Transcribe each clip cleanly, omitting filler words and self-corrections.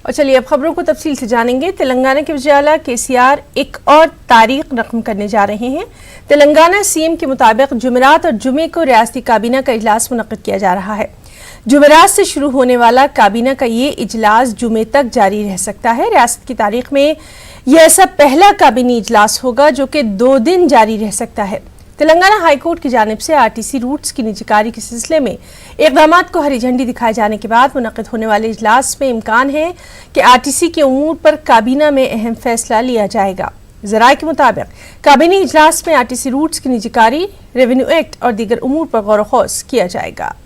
और चलिए अब खबरों को तफसील से जानेंगे। तेलंगाना के वज़ीर केसीआर एक और तारीख रकम करने जा रहे हैं। तेलंगाना सीएम के मुताबिक जुमेरात और जुमे को रियासती काबीना का इजलास मुनक्किद किया जा रहा है। जुमेरात से शुरू होने वाला काबीना का ये इजलास जुमे तक जारी रह सकता है। रियासत की तारीख में यह ऐसा पहला काबीनी इजलास होगा जो कि 2 दिन जारी रह सकता है। तेलंगाना हाईकोर्ट की जानिब से आरटीसी रूट्स की निजीकारी के सिलसिले में इक़दामात को हरी झंडी दिखाए जाने के बाद मुनक़्क़िद होने वाले इजलास में इम्कान है कि आरटीसी के उमूर पर काबीना में अहम फैसला लिया जाएगा। ज़राए के मुताबिक काबीनी इजलास में आरटीसी रूट्स की निजीकारी, रेवेन्यू एक्ट और दीगर उमूर पर गौर व किया जाएगा।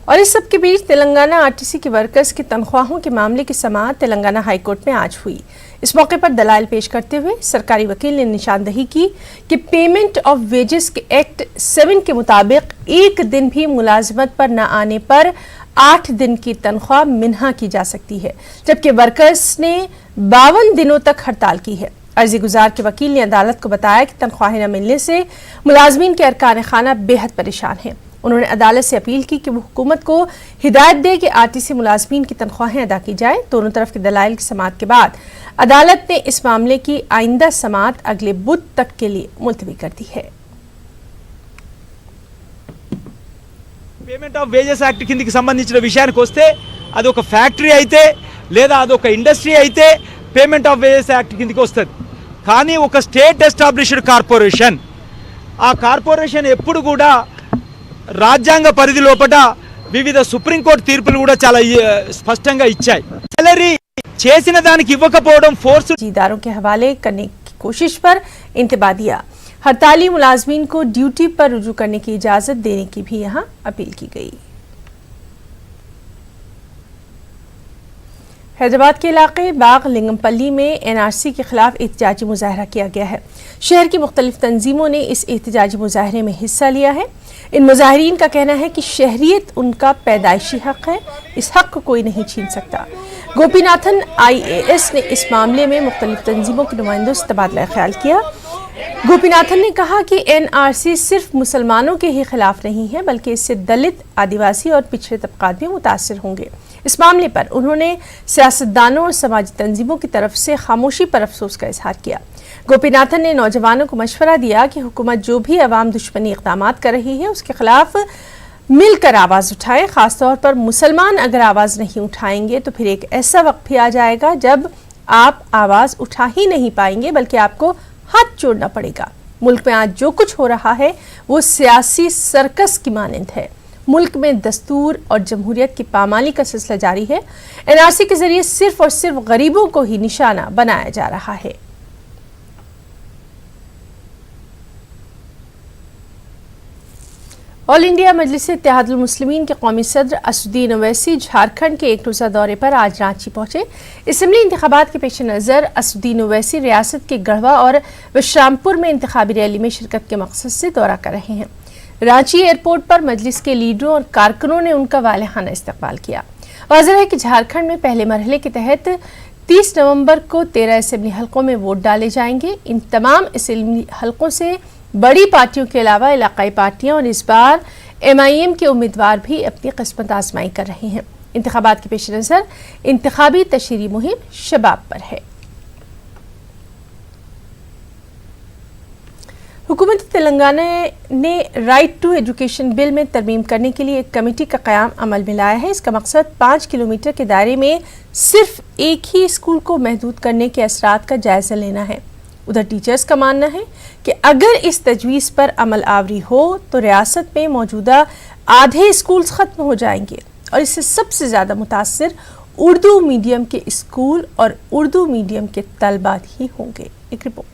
और इस सब के बीच तेलंगाना आरटीसी के वर्कर्स की तनख्वाहों के मामले की समाअत तेलंगाना हाईकोर्ट में आज हुई। इस मौके पर दलाइल पेश करते हुए सरकारी वकील ने निशानदही की कि पेमेंट ऑफ वेजेस के एक्ट 7 के मुताबिक 1 दिन भी मुलाजमत पर न आने पर 8 दिन की तनख्वाह मिन्हा की जा सकती है, जबकि वर्कर्स ने 52 दिनों तक हड़ताल की है। अर्जी गुजार के वकील ने अदालत को बताया कि तनख्वाहें न मिलने से मुलाजमीन के अरकान खाना बेहद परेशान हैं। उन्होंने अदालत से अपील की कि वो हुकूमत को हिदायत दे कि आरटीसी मुलाजमीन की तनख्वाहें अदा की जाए। दोनों तरफ के दलाइल की समाअत के बाद अदालत ने इस मामले की आइंदा समाअत अगले बुध तक के लिए मुलतवी कर दी है। పేమెంట్ ఆఫ్ వేజెస్ యాక్ట్ కిందకి సంబంధించిన విషయానికి వస్తే అదొక ఫ్యాక్టరీ అయితే లేదా అదొక ఇండస్ట్రీ అయితే పేమెంట్ ఆఫ్ వేజెస్ యాక్ట్ కిందకి వస్తుంది. కానీ ఒక స్టేట్ ఎస్టాబ్లిష్డ్ కార్పొరేషన్, ఆ కార్పొరేషన్ ఎప్పుడు కూడా రాజ్యాంగ పరిధి లోపల వివిధ సుప్రీంకోర్టు తీర్పులు కూడా చాలా స్పష్టంగా ఇచ్చాయి. సాలరీ చేసిన దానికి ఇవ్వకపోవడం ఫోర్స్ इदारों के हवाले करने की कोशिश पर इंतबा दिया। हड़ताली मुलाजमीन को ड्यूटी पर रुजू करने की इजाजत देने की भी यहाँ अपील की गई। हैदराबाद के इलाके बाग लिंगमपल्ली में एनआरसी के खिलाफ एहतजाजी मुजाहरा किया गया है। शहर की मुख्तलिफ तंजीमों ने इस एहतजाजी मुजाहरे में हिस्सा लिया है। इन मुजाहिरीन का कहना है कि शहरियत उनका पैदाइशी हक है, इस हक को कोई नहीं छीन सकता। गोपीनाथन IAS ने इस मामले में मुख्तलिफ तंजीमों के नुमाइंदों से तबादला ख्याल किया। गोपीनाथन ने कहा कि NRC सिर्फ मुसलमानों के ही खिलाफ नहीं है, बल्कि इससे दलित, आदिवासी और पिछड़े तबकात भी मुतासर होंगे। इस मामले पर उन्होंने सियासतदानों और समाजी तंजीमों की तरफ से खामोशी पर अफसोस का इजहार किया। गोपीनाथन ने नौजवानों को मशवरा दिया कि हुकूमत जो भी अवाम दुश्मनी इक़दामात कर रही है उसके खिलाफ मिलकर आवाज़ उठाए। ख़ासतौर पर मुसलमान अगर आवाज़ नहीं उठाएंगे तो फिर एक ऐसा वक्त भी आ जाएगा जब आप आवाज़ उठा ही नहीं पाएंगे, बल्कि आपको हाथ जोड़ना पड़ेगा। मुल्क में आज जो कुछ हो रहा है वो सियासी सर्कस की मानंद है। मुल्क में दस्तूर और जमहूरियत की पामाली का सिलसिला जारी है। NRC के जरिए सिर्फ और सिर्फ गरीबों को ही निशाना बनाया जा रहा है। ऑल इंडिया मजलिस इत्तेहादुल मुस्लिमीन के कौमी सदर असदुद्दीन ओवैसी झारखंड के एक रोज़ा दौरे पर आज रांची पहुंचे। असम्बली इंतखाबात के पेश नज़र असदुद्दीन ओवैसी रियासत के गढ़वा और विश्रामपुर में इंतखाबी रैली में शिरकत के मकसद से दौरा कर रहे हैं। रांची एयरपोर्ट पर मजलिस के लीडरों और कारकुनों ने उनका वालिहाना इस्तकबाल किया। वाज़ेह है कि झारखंड में पहले मरहले के तहत 30 नवंबर को 13 असम्बली हलकों में वोट डाले जाएंगे। इन तमाम असम्बली हलकों से बड़ी पार्टियों के अलावा इलाकाई पार्टियां और इस बार MIM के उम्मीदवार भी अपनी किस्मत आजमाई कर रहे हैं। इंतखाबात के पेश नज़र इंतखाबी तशहीरी मुहिम शबाब पर है। हुकूमत तेलंगाना ने राइट टू एजुकेशन बिल में तरमीम करने के लिए एक कमेटी का क़याम अमल में लाया है। इसका मकसद 5 किलोमीटर के दायरे में सिर्फ एक ही स्कूल को महदूद करने के असरात का जायज़ा लेना है। उधर टीचर्स का मानना है कि अगर इस तजवीज़ पर अमल आवरी हो तो रियासत में मौजूदा आधे स्कूल्स ख़त्म हो जाएंगे और इससे सबसे ज़्यादा मुतासर उर्दू मीडियम के स्कूल और उर्दू मीडियम के तलबा ही होंगे। एक रिपोर्ट।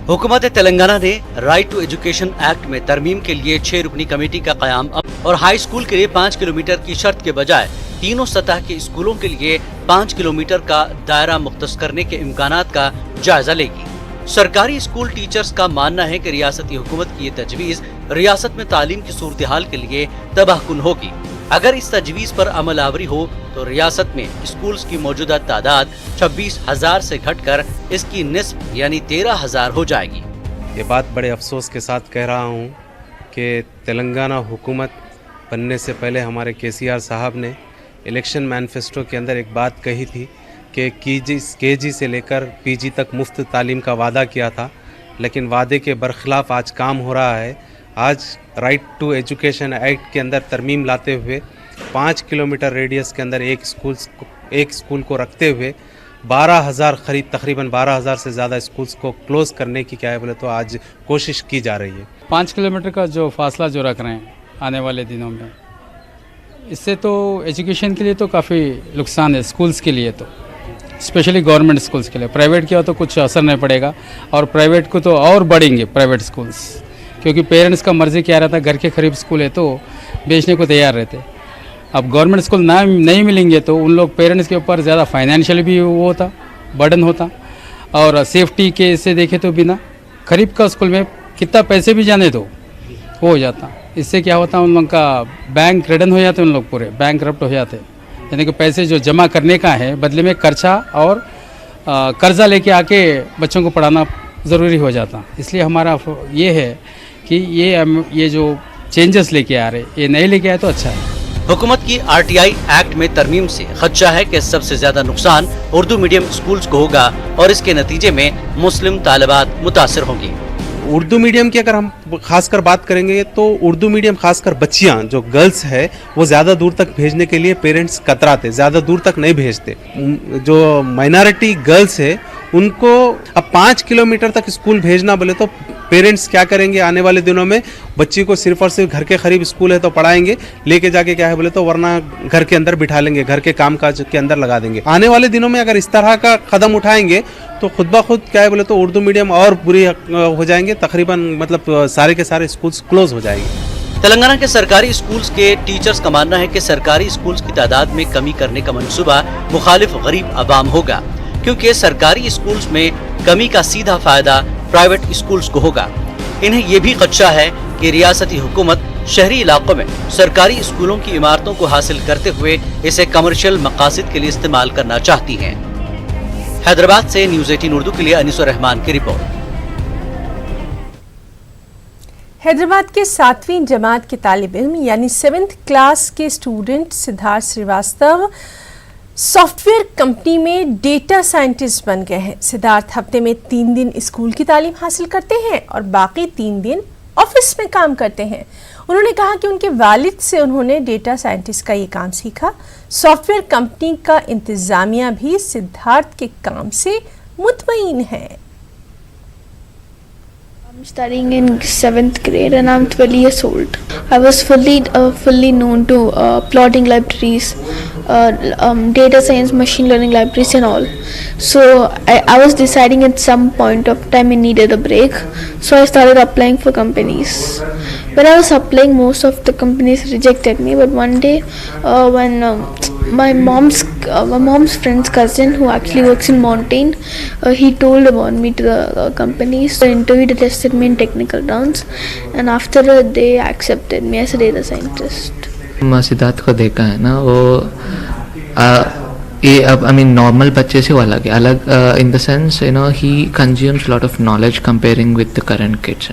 हुकूमत तेलंगाना ने राइट टू एजुकेशन एक्ट में तरमीम के लिए 6 रुकनी कमेटी का क़याम और हाई स्कूल के लिए 5 किलोमीटर की शर्त के बजाय तीनों सतह के स्कूलों के लिए 5 किलोमीटर का दायरा मुख्तस करने के इम्कानात का जायजा लेगी। सरकारी स्कूल टीचर्स का मानना है कि रियासती हुकूमत की ये तजवीज़ रियासत में तालीम की सूरत हाल के लिए तबाहकुन होगी। अगर इस तजवीज़ पर अमल आवरी हो तो रियासत में स्कूल्स की मौजूदा तादाद 26,000 से घटकर इसकी निस्फ यानी 13,000 हो जाएगी। ये बात बड़े अफसोस के साथ कह रहा हूँ कि तेलंगाना हुकूमत बनने से पहले हमारे केसीआर साहब ने इलेक्शन मैनिफेस्टो के अंदर एक बात कही थी कि केजी से लेकर पीजी तक मुफ्त तालीम का वादा किया था, लेकिन वादे के बरखिलाफ़ आज काम हो रहा है। आज राइट टू एजुकेशन एक्ट के अंदर तरमीम लाते हुए 5 किलोमीटर रेडियस के अंदर एक स्कूल को रखते हुए 12,000 तकरीबन 12,000 से ज़्यादा स्कूल्स को क्लोज़ करने की क्या है बोले तो आज कोशिश की जा रही है। 5 किलोमीटर का जो फासला जो रख रहे हैं आने वाले दिनों में, इससे तो एजुकेशन के लिए तो काफ़ी नुकसान है, स्कूल्स के लिए तो, स्पेशली गवर्नमेंट स्कूल्स के लिए। प्राइवेट किया तो कुछ असर नहीं पड़ेगा, और प्राइवेट को तो और बढ़ेंगे प्राइवेट स्कूल्स, क्योंकि पेरेंट्स का मर्ज़ी क्या रहता है, घर के करीब स्कूल है तो बेचने को तैयार रहते। अब गवर्नमेंट स्कूल नहीं मिलेंगे तो उन लोग पेरेंट्स के ऊपर ज़्यादा फाइनेंशियल भी वो होता, बर्डन होता, और सेफ्टी के से देखे तो बिना करीब का स्कूल में कितना पैसे भी जाने दो वो हो जाता। इससे क्या होता, उन लोग का बैंक रिटर्न हो जाते, उन लोग पूरे बैंक करप्ट हो जाते, यानी कि पैसे जो जमा करने का है बदले में खर्चा और कर्जा लेके आके बच्चों को पढ़ाना ज़रूरी हो जाता। इसलिए हमारा ये है कि ये जो चेंजेस लेके आ रहे, ये नहीं लेके आए तो अच्छा है। हुकूमत की RTI एक्ट में तरमीम से खदशा है कि सबसे ज्यादा नुकसान उर्दू मीडियम स्कूल्स को होगा और इसके नतीजे में मुस्लिम तालिबात मुतासिर होंगी। उर्दू मीडियम की अगर हम खासकर बात करेंगे तो उर्दू मीडियम खासकर बच्चियां जो गर्ल्स है वो ज़्यादा दूर तक भेजने के लिए पेरेंट्स कतराते, ज़्यादा दूर तक नहीं भेजते। जो माइनॉरिटी गर्ल्स है उनको अब 5 किलोमीटर तक स्कूल भेजना बोले तो पेरेंट्स क्या करेंगे, आने वाले दिनों में बच्ची को सिर्फ और सिर्फ घर के करीब स्कूल है तो पढ़ाएंगे, लेके जाके क्या है बोले तो वरना घर के अंदर बिठा लेंगे, घर के काम काज के अंदर लगा देंगे। आने वाले दिनों में अगर इस तरह का कदम उठाएंगे तो खुद ब खुद क्या है बोले तो उर्दू मीडियम और बुरी हो जाएंगे, तकरीबन मतलब सारे के सारे स्कूल्स क्लोज हो जाएंगे। तेलंगाना के सरकारी स्कूल्स के टीचर्स का मानना है कि सरकारी स्कूल्स की तादाद में कमी करने का मंसूबा मुखालिफ गरीब अवाम होगा, क्योंकि सरकारी स्कूल्स में कमी का सीधा फायदा प्राइवेट स्कूल्स को होगा। इन्हें ये भी खदशा है कि रियासती हुकूमत शहरी इलाकों में सरकारी स्कूलों की इमारतों को हासिल करते हुए इसे कमर्शियल मकासद के लिए इस्तेमाल करना चाहती है। हैदराबाद से न्यूज़ 18 उर्दू के लिए अनीसुर रहमान की रिपोर्ट। हैदराबाद के 7वीं जमात के तालिब इल्म यानी 7th क्लास के student Siddharth Srivastava software company में डेटा साइंटिस्ट बन गए हैं। सिद्धार्थ हफ्ते में 3 दिन स्कूल की तालीम हासिल करते हैं और बाकी 3 दिन ऑफिस में काम करते हैं। उन्होंने कहा कि उनके वालिद से उन्होंने डेटा साइंटिस्ट का ये काम सीखा। सॉफ्टवेयर कंपनी का इंतजामिया भी सिद्धार्थ के काम से मुतमईन है। I'm studying in 7th grade and I'm 12 years old. I was fully known to plotting libraries, data science, machine learning libraries and all. So I was deciding at some point of time I needed a break. So I started applying for companies. When I was applying, most of the companies rejected me. But one day, when my mom's friend's cousin, who actually works in Mountain, he told about me to the companies. The interview they tested me in technical rounds, and after that they accepted me as a data scientist. Siddharth को देखा है ना, वो ये अब normal बच्चे से वो अलग in the sense he consumes lot of knowledge comparing with the current kids.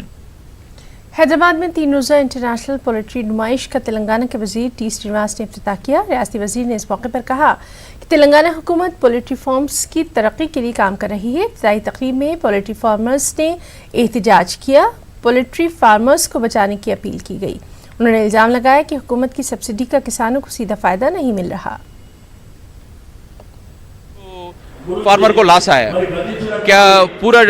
Hyderabad में 3 रोज़ा इंटरनेशनल पोएट्री नुमाइश का तेलंगाना के वजीर टी श्रीनिवास ने इफ्तिताह किया। रियासती वजीर ने इस मौके पर कहा कि तेलंगाना हुकूमत पोएट्री फॉर्म्स की तरक्की के लिए काम कर रही है। इब्तिदाई तकरीब में पोएट्री फार्मर्स ने एहतजाज किया। पोएट्री फार्मर्स को बचाने की अपील की गई। उन्होंने इल्ज़ाम लगाया कि हुकूमत की सब्सिडी का किसानों को सीधा फ़ायदा नहीं मिल रहा। फार्मर को लॉस आया, क्या पूरा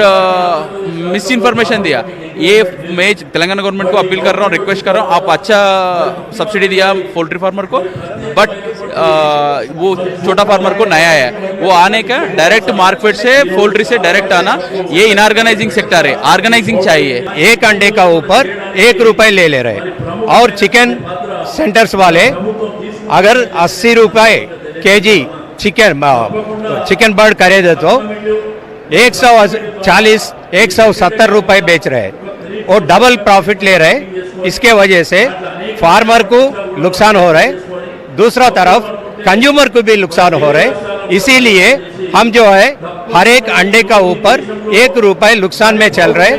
मिस इन्फॉर्मेशन दिया। ये मैं तेलंगाना गवर्नमेंट को अपील कर रहा हूँ, रिक्वेस्ट कर रहा हूँ, आप अच्छा सब्सिडी दिया पोल्ट्री फार्मर को, बट वो छोटा फार्मर को नया है, वो आने का डायरेक्ट मार्केट से पोल्ट्री से डायरेक्ट आना, ये इनऑर्गेनाइजिंग सेक्टर है, ऑर्गेनाइजिंग चाहिए। एक अंडे का ऊपर 1 रुपए ले रहे, और चिकन सेंटर्स वाले अगर 80 रुपए केजी चिकन बर्ड खरीदे तो 140-170 रुपए बेच रहे, और डबल प्रॉफिट ले रहे। इसके वजह से फार्मर को नुकसान हो रहा है, दूसरा तरफ कंज्यूमर को भी नुकसान हो रहे, इसीलिए हम जो है हर एक अंडे का ऊपर 1 रुपए नुकसान में चल रहे।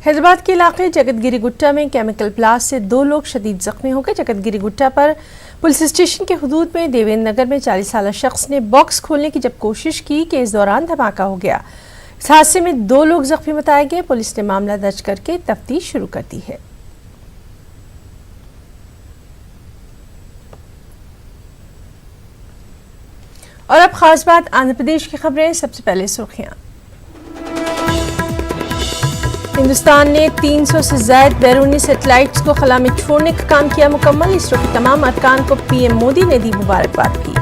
हैदराबाद के इलाके जगतगिरी गुट्टा में केमिकल ब्लास्ट से 2 लोग शदीद जख्मी हो गए। जगतगिरी गुट्टा पर पुलिस स्टेशन के हुदूद में देवेंद्र नगर में 40 साल शख्स ने बॉक्स खोलने की जब कोशिश की कि इस दौरान धमाका हो गया। इस हादसे में 2 लोग जख्मी बताए गए। पुलिस ने मामला दर्ज करके तफ्तीश शुरू कर दी है। और अब खास बात आंध्र प्रदेश की खबरें। सबसे पहले सुर्खियां। हिंदुस्तान ने 300 से ज्यादा बैरूनी सैटेलाइट्स को खला में छोड़ने का काम किया मुकम्मल। इसरो के तमाम अरकान को पीएम मोदी ने दी मुबारकबाद की।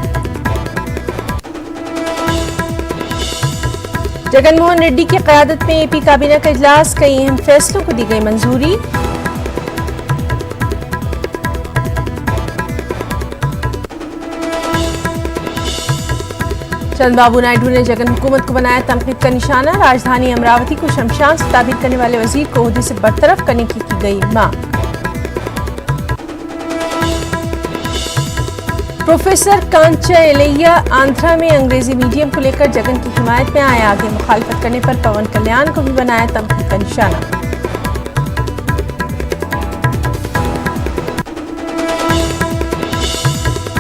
जगनमोहन रेड्डी की क़यादत में एपी काबीना का इजलास, कई अहम फैसलों को दी गई मंजूरी। चंद्रबाबू नायडू ने जगन हुकूमत को बनाया तनकीद का निशाना। राजधानी अमरावती को शमशान से ताबीर करने वाले वजीर को ओहदे से बरतरफ करने की गई मांग। प्रोफेसर कांचा एलैया आंध्रा में अंग्रेजी मीडियम को लेकर जगन की हिमायत में आए। आगे मुखालफत करने पर पवन कल्याण को भी बनाया तनकीद का निशाना।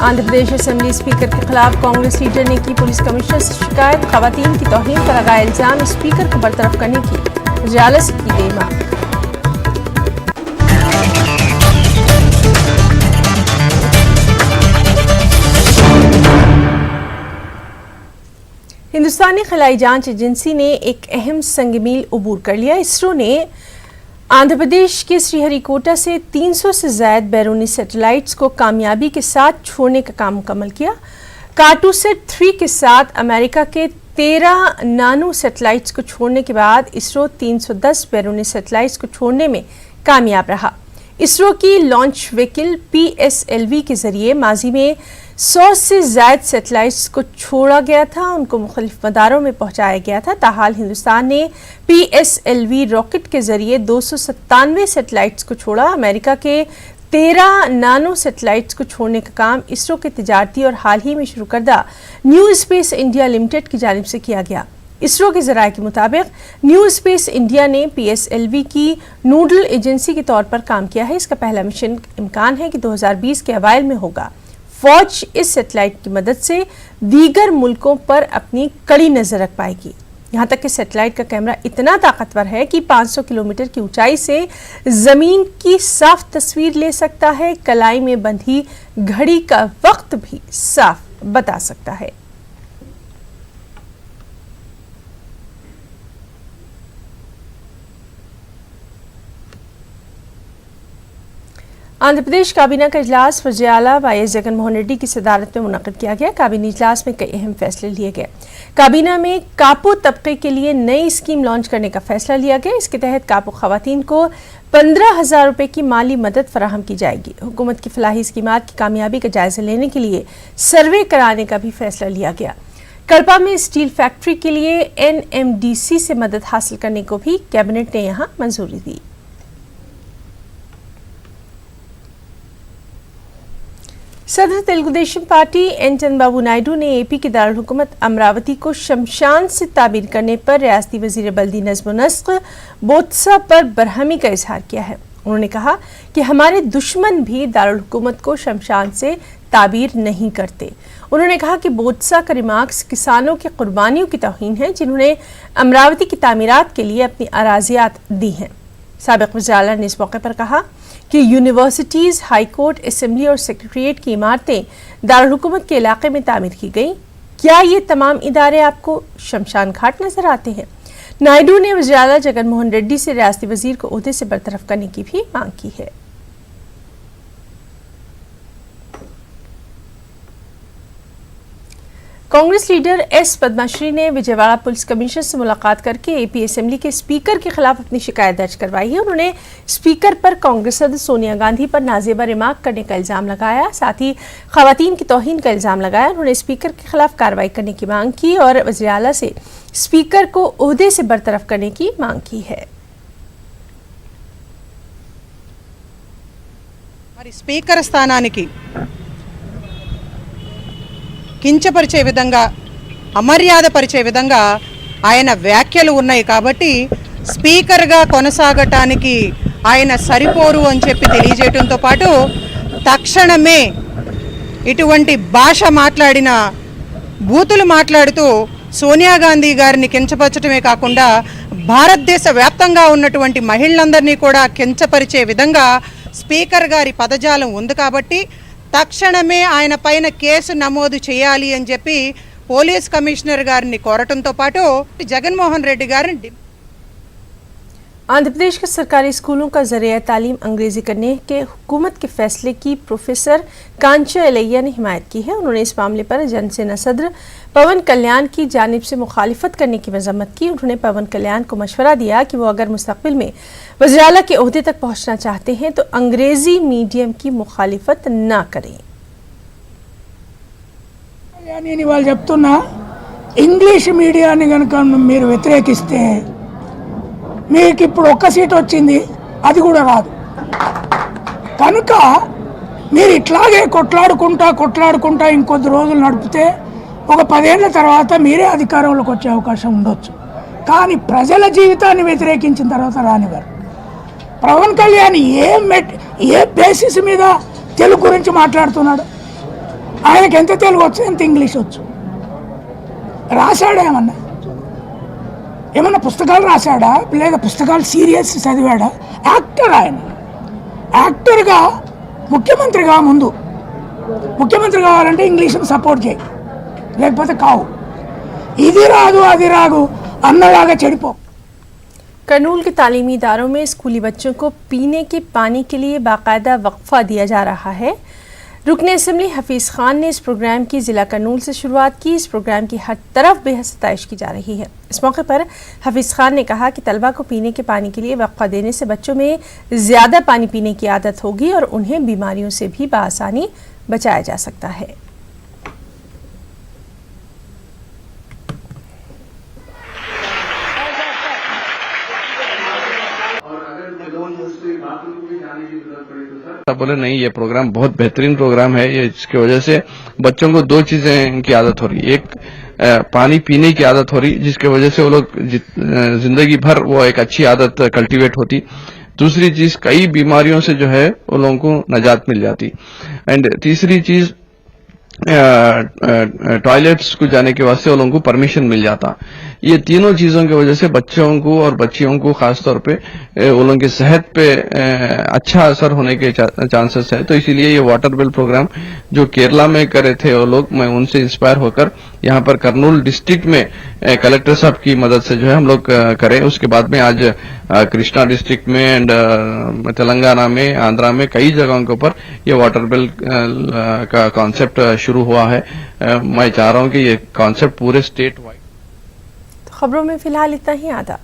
आंध्र प्रदेश असेंबली स्पीकर के खिलाफ कांग्रेस लीडर ने की पुलिस कमिश्नर से शिकायत। खवातीन की तौहीन पर लगाया इल्जाम, स्पीकर को बरतरफ करने की वजालत से की गई मांग। हिंदुस्तानी खलाई जांच एजेंसी ने एक अहम संग-मील अबूर कर लिया। इसरो ने आंध्र प्रदेश के श्रीहरिकोटा से 300 से ज्यादा बैरूनी सैटेलाइट्स को कामयाबी के साथ छोड़ने का काम मुकम्मल किया। कार्टोसैट 3 के साथ अमेरिका के 13 नानो सैटेलाइट्स को छोड़ने के बाद इसरो 310 बैरूनी सैटेलाइट्स को छोड़ने में कामयाब रहा। इसरो की लॉन्च व्हीकल PSLV के जरिए माजी में 100 से ज्यादा सैटेलाइट्स को छोड़ा गया था, उनको मुख्तलिफ मदारों में पहुंचाया गया था। ताहाल हिंदुस्तान ने PSLV रॉकेट के जरिए 297 सैटेलाइट्स को छोड़ा। अमेरिका के 13 नानो सैटेलाइट्स को छोड़ने का काम इसरो के तिजारती और हाल ही में शुरू करदा न्यू स्पेस इंडिया लिमिटेड की जानिब से किया गया। इसरो के ज़राए के मुताबिक न्यू स्पेस इंडिया ने PSLV की नोडल एजेंसी के तौर पर काम किया है। इसका पहला मिशन इम्कान है कि 2020 के अवाइल में होगा। फौज इस सैटेलाइट की मदद से दीगर मुल्कों पर अपनी कड़ी नजर रख पाएगी। यहाँ तक कि सैटेलाइट का कैमरा इतना ताकतवर है कि 500 किलोमीटर की ऊंचाई से जमीन की साफ तस्वीर ले सकता है। कलाई में बंधी घड़ी का वक्त भी साफ बता सकता है। आंध्र प्रदेश काबीना का इजलास वज़ीर आला वाई जगनमोहन रेड्डी की सदारत में मुनक़िद किया गया। काबीना इजलास में कई अहम फैसले लिए गए। काबीना में कापो तबके के लिए नई स्कीम लॉन्च करने का फैसला लिया गया। इसके तहत कापो खवातीन को 15,000 रुपये की माली मदद फराहम की जाएगी। हुकूमत की फलाही स्कीमात की कामयाबी का जायजा लेने के लिए सर्वे कराने का भी फैसला लिया गया। कल्पा में स्टील फैक्ट्री के लिए NMDC से मदद हासिल करने को भी कैबिनेट ने यहाँ मंजूरी दी। सदर तेलुगु देशम पार्टी एन चंद्रबाबू नायडू ने एपी के दारुल हुकूमत अमरावती को शमशान से ताबीर करने पर रियासती वजीर बल्दी नज़्म व नस्क बोत्सा पर बरहमी का इजहार किया है। उन्होंने कहा कि हमारे दुश्मन भी दारुल हुकूमत को शमशान से ताबीर नहीं करते। उन्होंने कहा कि बोत्सा का रिमार्क्स किसानों की कुर्बानियों की तौहीन है जिन्होंने अमरावती की तामीरात के लिए अपनी अराजियात दी हैं। साबिक़ वज़ीर आला ने इस मौके पर कहा कि यूनिवर्सिटीज़, हाई कोर्ट, असेंबली और सेक्रेटरीट की इमारतें दारुल हुकूमत के इलाके में तामीर की गई। क्या ये तमाम इदारे आपको शमशान घाट नजर आते हैं? नायडू ने वज़ीर आला जगनमोहन रेड्डी से रियासती वजीर को ओहदे से बरतरफ करने की भी मांग की है। कांग्रेस लीडर एस पद्माश्री ने विजयवाड़ा पुलिस कमिश्नर से मुलाकात करके एपी असेंबली के स्पीकर के खिलाफ अपनी शिकायत दर्ज करवाई है। उन्होंने स्पीकर पर कांग्रेस सदस्य सोनिया गांधी पर नाजेबा रिमार्क करने का इल्जाम लगाया, साथ ही खवातीन की तौहीन का इल्जाम लगाया। उन्होंने स्पीकर के खिलाफ कार्रवाई करने की मांग की और वज़ीर आला से स्पीकर को ओहदे से बरतरफ करने की मांग की है। మరి స్పీకర్ స్థానానికి కించపరిచే విధంగా అమర్యాదపరిచే విధంగా ఆయన వ్యాఖ్యలు ఉన్నాయి కాబట్టి స్పీకర్గా కొనసాగటానికి ఆయన సరిపోరు అని చెప్పి తెలియజేయడంతో పాటు తక్షణమే ఇటువంటి భాష మాట్లాడిన బూతులు మాట్లాడుతూ సోనియా గాంధీ గారిని కించపరచడమే కాకుండా భారతదేశ వ్యాప్తంగా ఉన్నటువంటి మహిళలందరినీ కూడా కించపరిచే విధంగా స్పీకర్ గారి పదజాలం ఉంది కాబట్టి తక్షణమే ఆయన పైన కేసు నమోదు చేయాలి అని చెప్పి పోలీస్ కమిషనర్ గారిని కోరటంతో పాటు జగన్మోహన్ రెడ్డి గారిని आंध्र प्रदेश के सरकारी स्कूलों का ज़रिया तालीम अंग्रेजी करने के हुकूमत के फैसले की प्रोफेसर कांचा एलैया ने हिमायत की है। उन्होंने इस मामले पर जनसेना सदर पवन कल्याण की जानिब से मुखालिफत करने की मजम्मत की। उन्होंने पवन कल्याण को मशवरा दिया कि वो अगर मुस्तकबिल में वज़ीर आला के ओहदे तक पहुँचना चाहते हैं तो अंग्रेजी मीडियम की मुखालिफत न करें। వాళ్ళు చెప్తున్నా ఇంగ్లీష్ మీడియాన్ని కనుక మీరు వ్యతిరేకిస్తే మీకు ఇప్పుడు ఒక్క సీట్ వచ్చింది, అది కూడా రాదు. కనుక మీరు ఇట్లాగే కొట్లాడుకుంటా ఇంకొద్ది రోజులు నడిపితే ఒక 10 ఏళ్ల తర్వాత మీరే అధికారంలోకి వచ్చే అవకాశం ఉండొచ్చు. కానీ ప్రజల జీవితాన్ని వ్యతిరేకించిన తర్వాత రానివారు. పవన్ కళ్యాణ్ ఏ బేసిస్ మీద తెలుగు గురించి మాట్లాడుతున్నాడు? ఆయనకి ఎంత తెలుగు వచ్చు, ఎంత ఇంగ్లీష్ వచ్చు? రాశాడా ఏమన్నా పుస్తకాలు రాశాడా, లేదా పుస్తకాలు సీరియస్ చదివాడా? యాక్టర్ ఆయన. యాక్టర్గా ముఖ్యమంత్రిగా ముందు ముఖ్యమంత్రి కావాలంటే ఇంగ్లీష్ని సపోర్ట్ చేయి, లేకపోతే కావు. ఇది రాదు అది రాదు అన్నలాగా చెడిపో. करनूल के तालीमी इदारों में स्कूली बच्चों को पीने के पानी के लिए बाकायदा वक्फा दिया जा रहा है। रुकन असम्बली हफीज़ खान ने इस प्रोग्राम की ज़िला करनूल से शुरुआत की। इस प्रोग्राम की हर तरफ बेहद सताइश की जा रही है। इस मौके पर हफीज़ खान ने कहा कि तलबा को पीने के पानी के लिए वक्फा देने से बच्चों में ज़्यादा पानी पीने की आदत होगी और उन्हें बीमारियों से भी बआसानी बचाया जा सकता है। बोले नहीं, ये प्रोग्राम बहुत बेहतरीन प्रोग्राम है। ये इसकी वजह से बच्चों को 2 चीजें की आदत हो रही है। एक पानी पीने की आदत हो रही, जिसकी वजह से वो लोग जिंदगी भर वो एक अच्छी आदत कल्टीवेट होती। दूसरी चीज, कई बीमारियों से जो है वो लोगों को निजात मिल जाती। एंड तीसरी चीज, टॉयलेट्स को जाने के वास्ते वो लोगों को परमिशन मिल जाता। ये तीनों चीजों की वजह से बच्चों को और बच्चियों को खासतौर पे वो लोगों की सेहत पे अच्छा असर होने के चांसेस है। तो इसीलिए ये वाटर बिल प्रोग्राम जो केरला में करे थे वो लोग, मैं उनसे इंस्पायर होकर यहाँ पर करनूल डिस्ट्रिक्ट में कलेक्टर साहब की मदद से जो है हम लोग करें। उसके बाद में आज कृष्णा डिस्ट्रिक्ट में एंड तेलंगाना में, आंध्रा में कई जगहों के ऊपर ये वाटर बिल का कॉन्सेप्ट शुरू हुआ है। मैं चाह रहा हूँ कि ये कॉन्सेप्ट पूरे स्टेट वाइड। खबरों में फिलहाल इतना ही। आदाब।